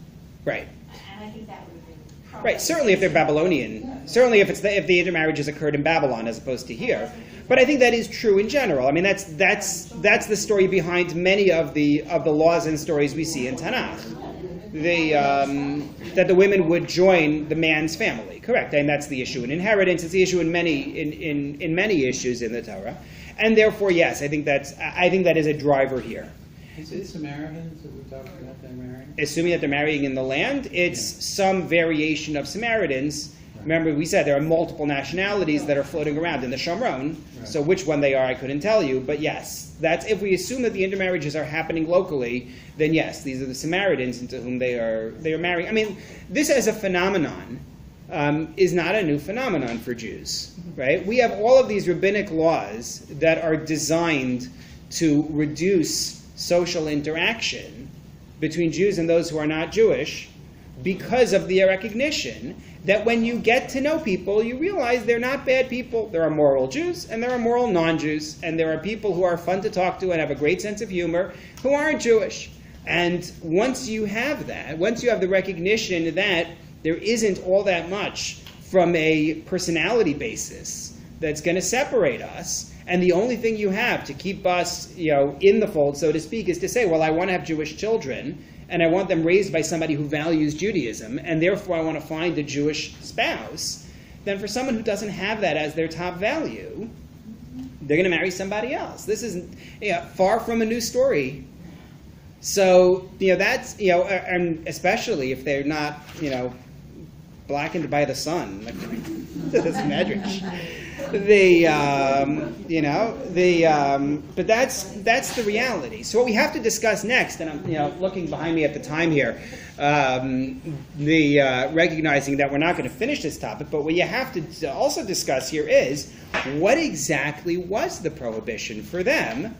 Right. And I think that would have been probably... Right, certainly if they're Babylonian. Certainly if the intermarriages occurred in Babylon as opposed to here. But I think that is true in general. I mean, that's the story behind many of the laws and stories we see in Tanakh. That the women would join the man's family, correct? And that's the issue in inheritance. It's the issue in many issues in the Torah, and therefore, yes, I think that is a driver here. Is it Samaritans that we're talking about? They're marrying? Assuming that they're marrying in the land, it's some variation of Samaritans. Remember, we said there are multiple nationalities that are floating around in the Shomron. Right. So which one they are, I couldn't tell you. But yes, that's if we assume that the intermarriages are happening locally, then yes, these are the Samaritans into whom they are marrying. I mean, this as a phenomenon is not a new phenomenon for Jews, right? We have all of these rabbinic laws that are designed to reduce social interaction between Jews and those who are not Jewish because of the recognition that when you get to know people, you realize they're not bad people. There are moral Jews and there are moral non-Jews, and there are people who are fun to talk to and have a great sense of humor who aren't Jewish. And once you have that, once you have the recognition that there isn't all that much from a personality basis that's going to separate us, and the only thing you have to keep us, in the fold, so to speak, is to say, well, I want to have Jewish children, and I want them raised by somebody who values Judaism, and therefore I want to find a Jewish spouse, then for someone who doesn't have that as their top value, they're going to marry somebody else. This is far from a new story. So, that's, and especially if they're not, blackened by the sun. That's medrash. But that's the reality. So what we have to discuss next, and I'm looking behind me at the time here, recognizing that we're not going to finish this topic, but what you have to also discuss here is what exactly was the prohibition for them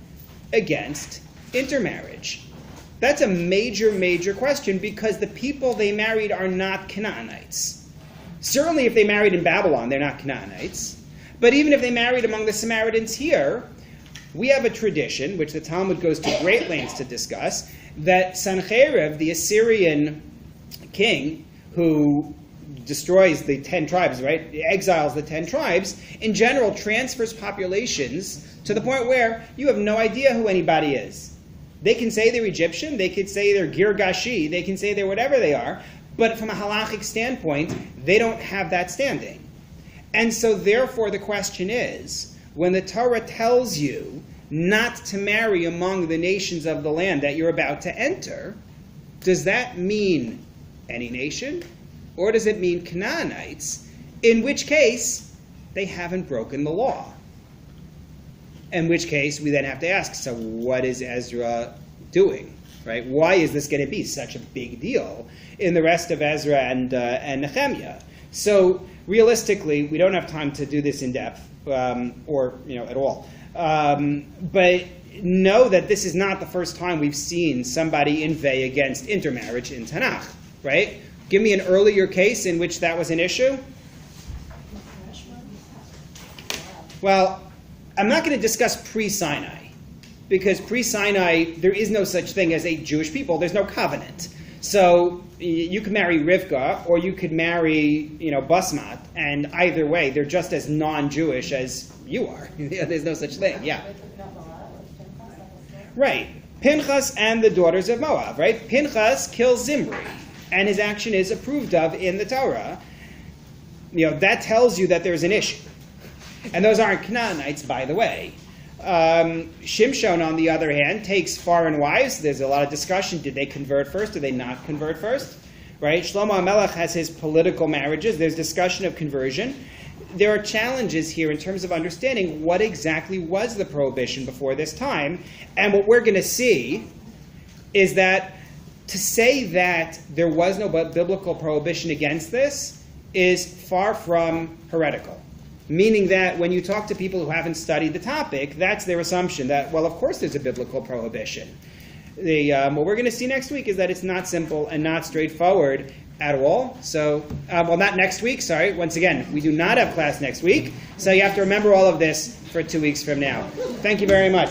against intermarriage? That's a major, major question because the people they married are not Canaanites. Certainly if they married in Babylon, they're not Canaanites. But even if they married among the Samaritans here, we have a tradition, which the Talmud goes to great lengths to discuss, that Sancherib, the Assyrian king who destroys the 10 tribes, right, exiles the 10 tribes, in general transfers populations to the point where you have no idea who anybody is. They can say they're Egyptian, they could say they're Girgashi, they can say they're whatever they are, but from a halachic standpoint, they don't have that standing. And so therefore the question is, when the Torah tells you not to marry among the nations of the land that you're about to enter, does that mean any nation? Or does it mean Canaanites? In which case, they haven't broken the law. In which case, we then have to ask, so what is Ezra doing? Right? Why is this going to be such a big deal in the rest of Ezra and Nechemiah? So realistically, we don't have time to do this in depth, or at all. But know that this is not the first time we've seen somebody inveigh against intermarriage in Tanakh. Right? Give me an earlier case in which that was an issue. Well, I'm not going to discuss pre-Sinai, because pre-Sinai, there is no such thing as a Jewish people. There's no covenant. So you could marry Rivka, or you could marry, Basmat, and either way, they're just as non-Jewish as you are. There's no such thing, yeah. Right. Pinchas and the daughters of Moab, right? Pinchas kills Zimri, and his action is approved of in the Torah. That tells you that there's an issue. And those aren't Canaanites, by the way. Shimshon, on the other hand, takes foreign wives. There's a lot of discussion. Did they convert first? Did they not convert first? Right? Shlomo HaMelech has his political marriages. There's discussion of conversion. There are challenges here in terms of understanding what exactly was the prohibition before this time. And what we're going to see is that to say that there was no biblical prohibition against this is far from heretical. Meaning that when you talk to people who haven't studied the topic, that's their assumption that, well, of course there's a biblical prohibition. What we're going to see next week is that it's not simple and not straightforward at all. So, well, not next week, sorry. Once again, we do not have class next week. So you have to remember all of this for 2 weeks from now. Thank you very much.